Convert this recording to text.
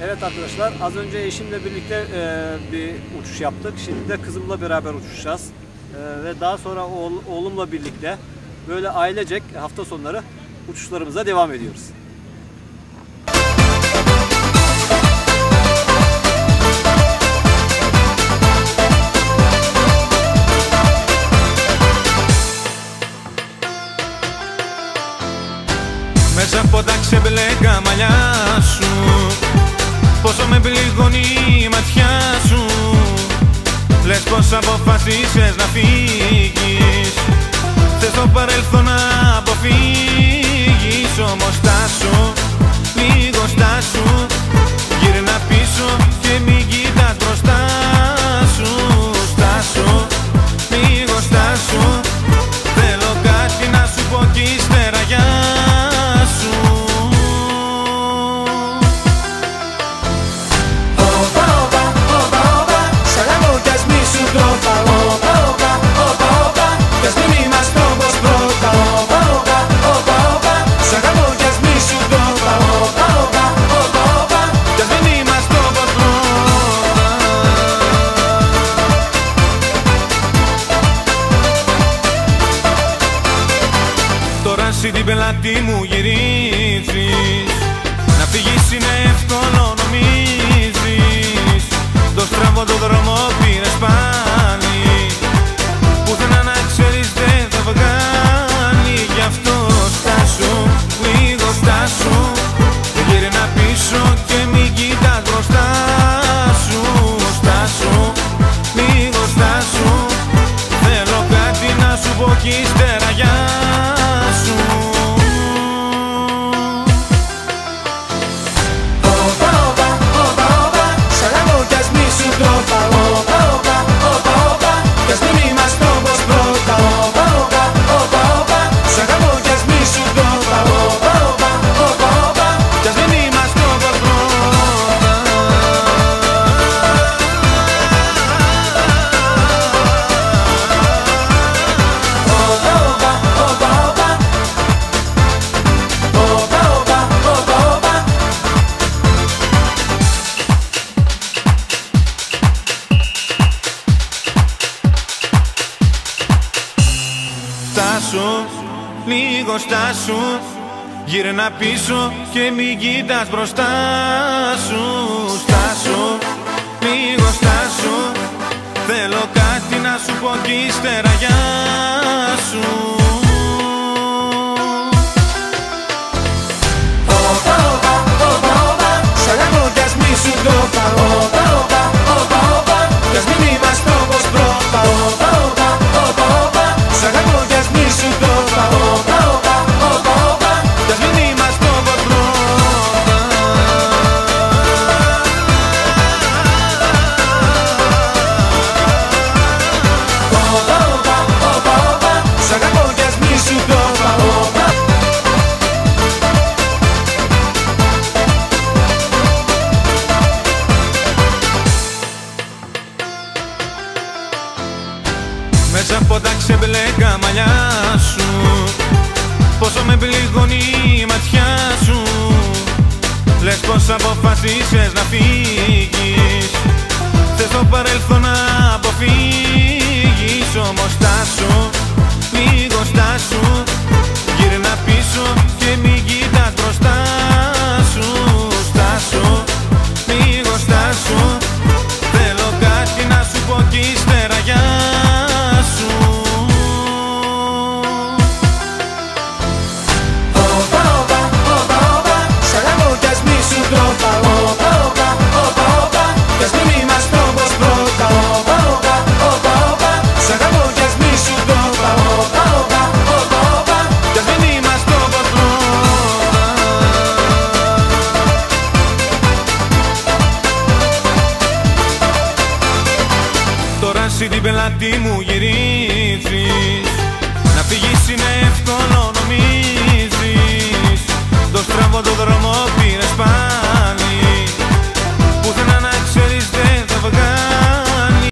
Evet arkadaşlar, az önce eşimle birlikte bir uçuş yaptık. Şimdi de kızımla beraber uçuşacağız. Ve daha sonra oğlumla birlikte böyle ailecek hafta sonları uçuşlarımıza devam ediyoruz. Μέσα από τα ξεμπλέκα μαλλιά σου, πόσο με πληγώνει η ματιά σου. Λες πως αποφασίσες να φύγεις, θες το παρελθόν να αποφύγεις. Όμως στάσου, λίγο στάσου, γύρνα πίσω και μην κοιτάς μπροστά σου. Στάσου, λίγο στάσου, θέλω κάτι να σου πω κι ύστερα γεια σου. Εσύ την πελάτη μου γυρίζεις, να φύγεις είναι εύκολο νομίζεις. Το στραβό το δρόμο πήρες πάλι, πουθενά να ξέρεις δεν θα βγάλει. Γι' αυτό στάσου, λίγο στάσου, γύρνα πίσω και μην κοιτάς μπροστά σου. Στάσου, λίγο στάσου, θέλω κάτι να σου πω κι ύστερα γεια σου. Στάσου, λίγο στάσου, γύρνα πίσω και μην κοιτάς μπροστά σου. Στάσου, λίγο στάσου, θέλω κάτι να σου πω κι ύστερα γεια σου. Σ' αγαπώ κι ας μη σου το πάω, κι ας μην είμαστε όπως πρώτα. Σ' αγαπώ κι ας μη σου το πάω, κι ας μην είμαστε όπως πρώτα. Σ' αγαπώ κι ας μη σου το πάω. Μέσα από τα ξεμπλέκα μαλλιά σου, πόσο με πληγώνει η ματιά σου. Λες πως αποφασίσες να φύγεις, θες το παρελθόν να αποφύγεις. Όμως στάσου, λίγο στάσου, γύρνα πίσω και μην κοιτάς μπροστά σου. Στάσου, λίγο στάσου, θέλω κάτι να σου πω κι ύστερα γεια σου. Σ' αγαπώ κι ας μη σου το πάω, κι ας μην είμαστε όπως πρώτα. Σ' αγαπώ κι ας μη σου το πάω, κι ας μην είμαστε όπως πρώτα. Τώρα εσύ την πελάτη μου γυρίζεις, να φύγεις είναι εύκολο νομίζεις. Το στραβό το δρόμο